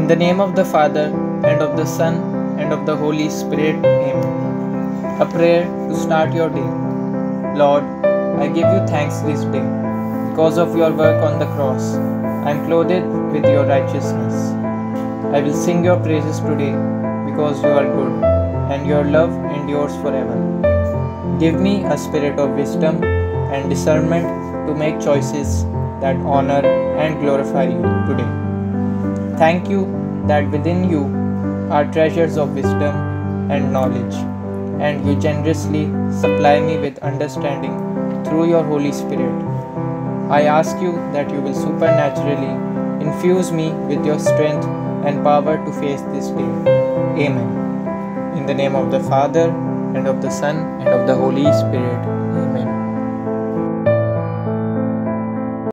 In the name of the Father, and of the Son, and of the Holy Spirit. Amen. A prayer to start your day. Lord, I give you thanks this day. Because of your work on the cross, I am clothed with your righteousness. I will sing your praises today because you are good and your love endures forever. Give me a spirit of wisdom and discernment to make choices that honor and glorify you today. Thank you that within you are treasures of wisdom and knowledge, and you generously supply me with understanding through your Holy Spirit. I ask you that you will supernaturally infuse me with your strength and power to face this day. Amen. In the name of the Father, and of the Son, and of the Holy Spirit.